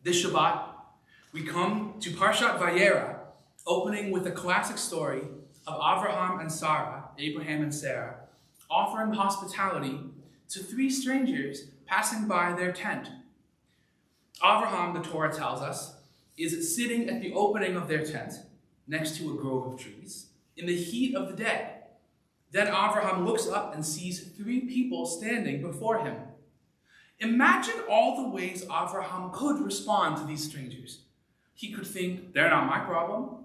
This Shabbat, we come to Parshat VaYeira, opening with a classic story of Avraham and Sarah, Abraham and Sarah, offering hospitality to three strangers passing by their tent. Avraham, the Torah tells us, is sitting at the opening of their tent next to a grove of trees in the heat of the day. Then Avraham looks up and sees three people standing before him. Imagine all the ways Avraham could respond to these strangers. He could think, they're not my problem.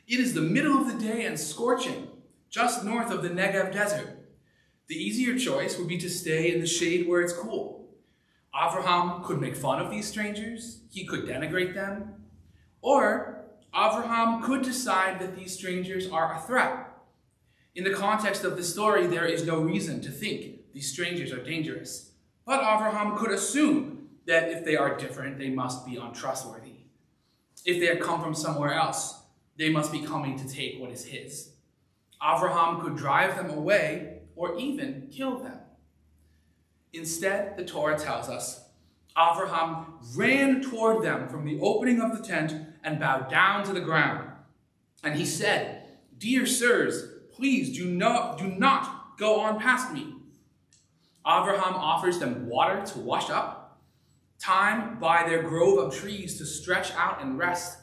It is the middle of the day and scorching, just north of the Negev desert. The easier choice would be to stay in the shade where it's cool. Avraham could make fun of these strangers. He could denigrate them. Or Avraham could decide that these strangers are a threat. In the context of the story, there is no reason to think these strangers are dangerous. But Avraham could assume that if they are different, they must be untrustworthy. If they have come from somewhere else, they must be coming to take what is his. Avraham could drive them away or even kill them. Instead, the Torah tells us, Avraham ran toward them from the opening of the tent and bowed down to the ground. And he said, "Dear sirs, please do not go on past me." Avraham offers them water to wash up, time by their grove of trees to stretch out and rest,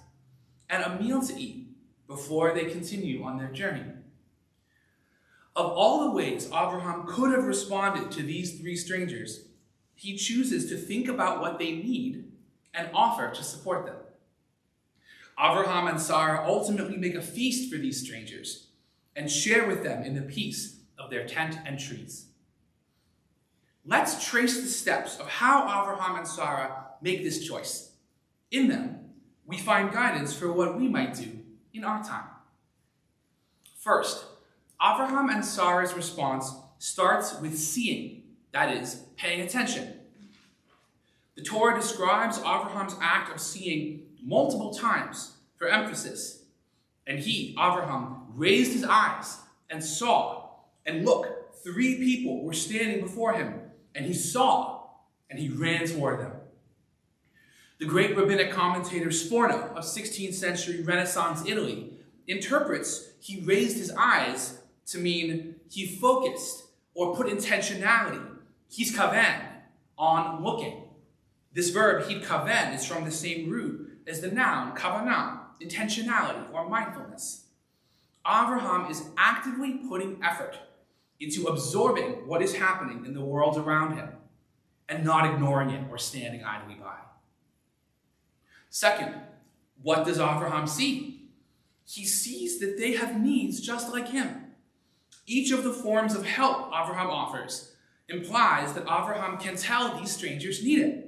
and a meal to eat before they continue on their journey. Of all the ways Avraham could have responded to these three strangers, he chooses to think about what they need and offer to support them. Avraham and Sarah ultimately make a feast for these strangers and share with them in the peace of their tent and trees. Let's trace the steps of how Avraham and Sarah make this choice. In them, we find guidance for what we might do in our time. First, Avraham and Sarah's response starts with seeing, that is, paying attention. The Torah describes Avraham's act of seeing multiple times for emphasis. And he, Avraham, raised his eyes and saw, and look, three people were standing before him, and he saw, and he ran toward them. The great rabbinic commentator Sforno of 16th century Renaissance Italy interprets he raised his eyes to mean he focused or put intentionality, hiskaven, on looking. This verb, hitkaven, is from the same root as the noun kavanah, intentionality or mindfulness. Avraham is actively putting effort into absorbing what is happening in the world around him and not ignoring it or standing idly by. Second, what does Avraham see? He sees that they have needs just like him. Each of the forms of help Avraham offers implies that Avraham can tell these strangers need it.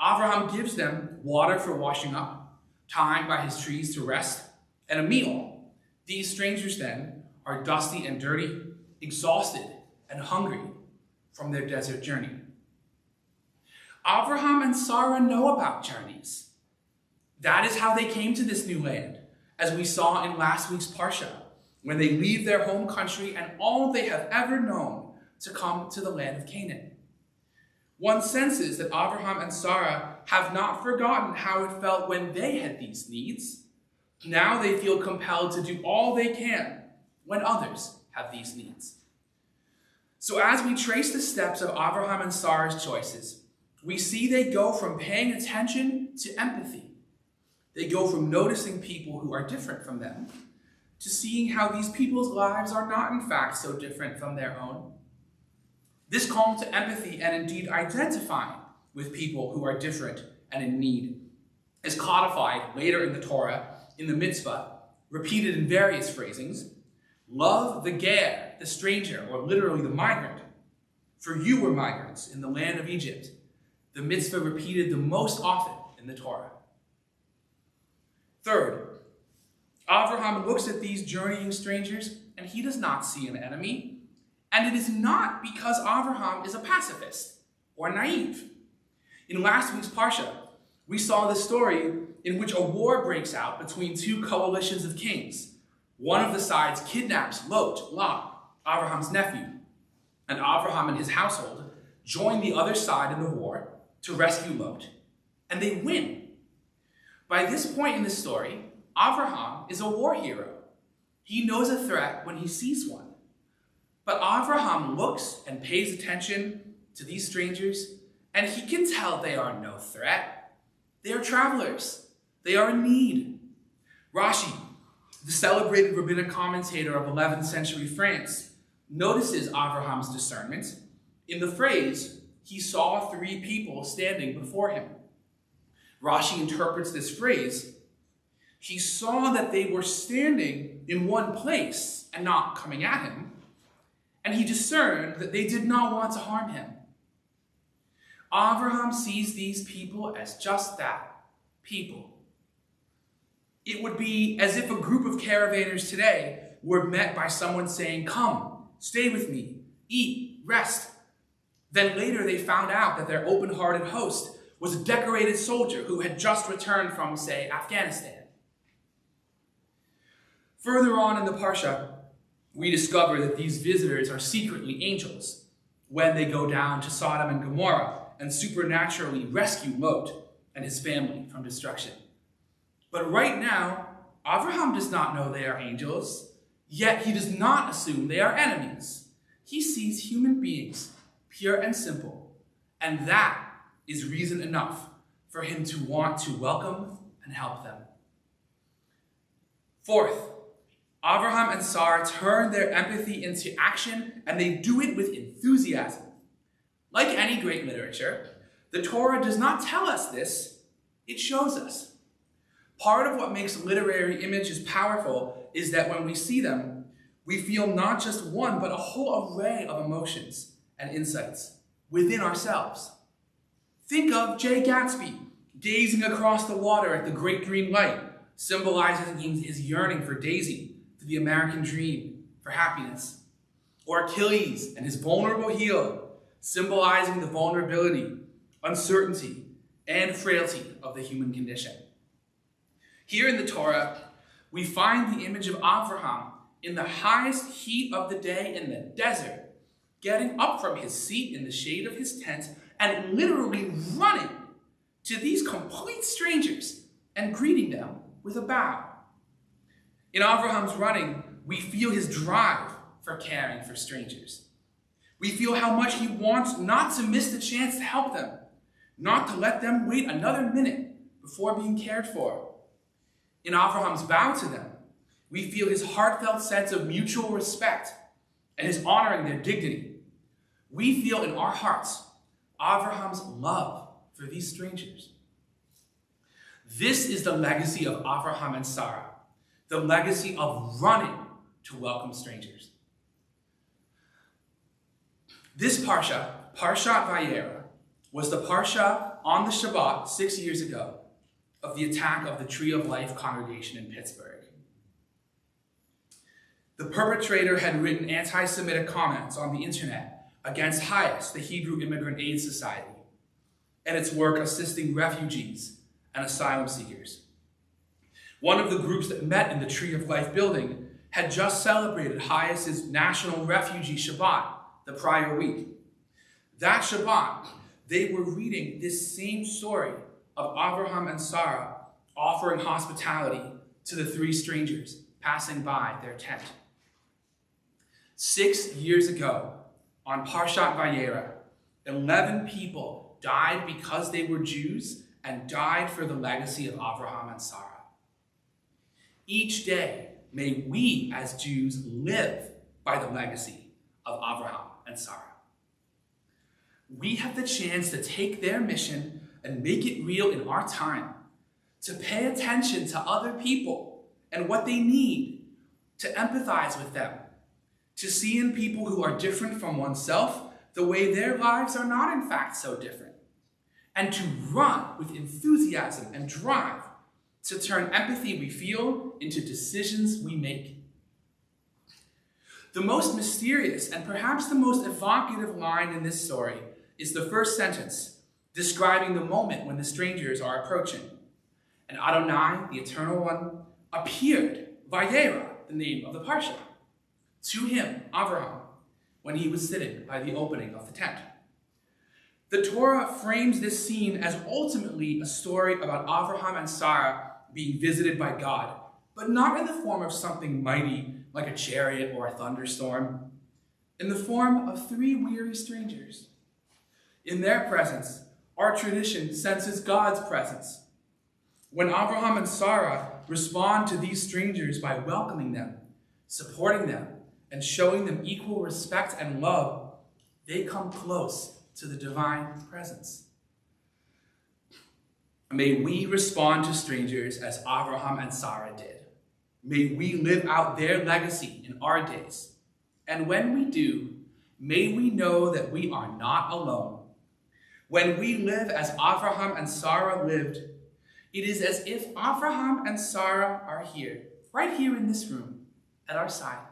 Avraham gives them water for washing up, time by his trees to rest, and a meal. These strangers then are dusty and dirty, exhausted and hungry from their desert journey. Avraham and Sarah know about journeys. That is how they came to this new land, as we saw in last week's parshah, when they leave their home country and all they have ever known to come to the land of Canaan. One senses that Avraham and Sarah have not forgotten how it felt when they had these needs. Now they feel compelled to do all they can when others have these needs. So as we trace the steps of Avraham and Sarah's choices, we see they go from paying attention to empathy. They go from noticing people who are different from them to seeing how these people's lives are not in fact so different from their own. This call to empathy and indeed identifying with people who are different and in need is codified later in the Torah in the mitzvah, repeated in various phrasings. Love the ger, the stranger, or literally the migrant. For you were migrants in the land of Egypt. The mitzvah repeated the most often in the Torah. Third, Avraham looks at these journeying strangers and he does not see an enemy. And it is not because Avraham is a pacifist or naive. In last week's parsha, we saw the story in which a war breaks out between two coalitions of kings. One of the sides kidnaps Lot, Avraham's nephew, and Avraham and his household join the other side in the war to rescue Lot. and they win. By this point in the story, Avraham is a war hero. He knows a threat when he sees one. But Avraham looks and pays attention to these strangers, and he can tell they are no threat. They are travelers. They are in need. Rashi, the celebrated rabbinic commentator of 11th century France, notices Avraham's discernment in the phrase, "He saw three people standing before him." Rashi interprets this phrase, "He saw that they were standing in one place and not coming at him, and he discerned that they did not want to harm him." Avraham sees these people as just that, people. It would be as if a group of caravanners today were met by someone saying, "Come, stay with me, eat, rest." Then later they found out that their open-hearted host was a decorated soldier who had just returned from, say, Afghanistan. Further on in the parshah, we discover that these visitors are secretly angels when they go down to Sodom and Gomorrah and supernaturally rescue Lot and his family from destruction. But right now, Avraham does not know they are angels, yet he does not assume they are enemies. He sees human beings, pure and simple, and that is reason enough for him to want to welcome and help them. Fourth, Avraham and Sarah turn their empathy into action, and they do it with enthusiasm. Like any great literature, the Torah does not tell us this, it shows us. Part of what makes literary images powerful is that when we see them, we feel not just one, but a whole array of emotions and insights within ourselves. Think of Jay Gatsby gazing across the water at the great green light, symbolizing his yearning for Daisy, for the American dream, for happiness. Or Achilles and his vulnerable heel, symbolizing the vulnerability, uncertainty, and frailty of the human condition. Here in the Torah, we find the image of Avraham in the highest heat of the day in the desert, getting up from his seat in the shade of his tent and literally running to these complete strangers and greeting them with a bow. In Avraham's running, we feel his drive for caring for strangers. We feel how much he wants not to miss the chance to help them, not to let them wait another minute before being cared for. In Avraham's bow to them, we feel his heartfelt sense of mutual respect and his honoring their dignity. We feel in our hearts Avraham's love for these strangers. This is the legacy of Avraham and Sarah, the legacy of running to welcome strangers. This parshah, Parshat VaYeira, was the parshah on the Shabbat 6 years ago of the attack of the Tree of Life congregation in Pittsburgh. The perpetrator had written anti-Semitic comments on the internet against HIAS, the Hebrew Immigrant Aid Society, and its work assisting refugees and asylum seekers. One of the groups that met in the Tree of Life building had just celebrated HIAS's National Refugee Shabbat the prior week. That Shabbat, they were reading this same story of Avraham and Sarah offering hospitality to the three strangers passing by their tent. 6 years ago, on Parshat VaYeira, 11 people died because they were Jews and died for the legacy of Avraham and Sarah. Each day, may we as Jews live by the legacy of Avraham and Sarah. We have the chance to take their mission and make it real in our time, to pay attention to other people and what they need, to empathize with them, to see in people who are different from oneself the way their lives are not in fact so different, and to run with enthusiasm and drive to turn empathy we feel into decisions we make. The most mysterious and perhaps the most evocative line in this story is the first sentence, describing the moment when the strangers are approaching. And Adonai, the Eternal One, appeared, VaYeira, the name of the parshah, to him, Avraham, when he was sitting by the opening of the tent. The Torah frames this scene as ultimately a story about Abraham and Sarah being visited by God, but not in the form of something mighty like a chariot or a thunderstorm, in the form of three weary strangers. In their presence, our tradition senses God's presence. When Abraham and Sarah respond to these strangers by welcoming them, supporting them, and showing them equal respect and love, they come close to the divine presence. May we respond to strangers as Abraham and Sarah did. May we live out their legacy in our days. And when we do, may we know that we are not alone. When we live as Abraham and Sarah lived, it is as if Abraham and Sarah are here, right here in this room, at our side.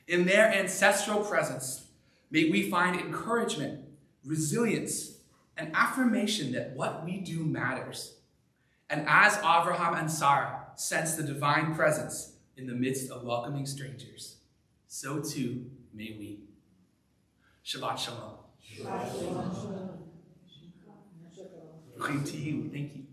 In their ancestral presence, may we find encouragement, resilience, and affirmation that what we do matters. And as Abraham and Sarah sense the divine presence in the midst of welcoming strangers, so too may we. Shabbat Shalom. Shabbat Shalom. To you. Thank you.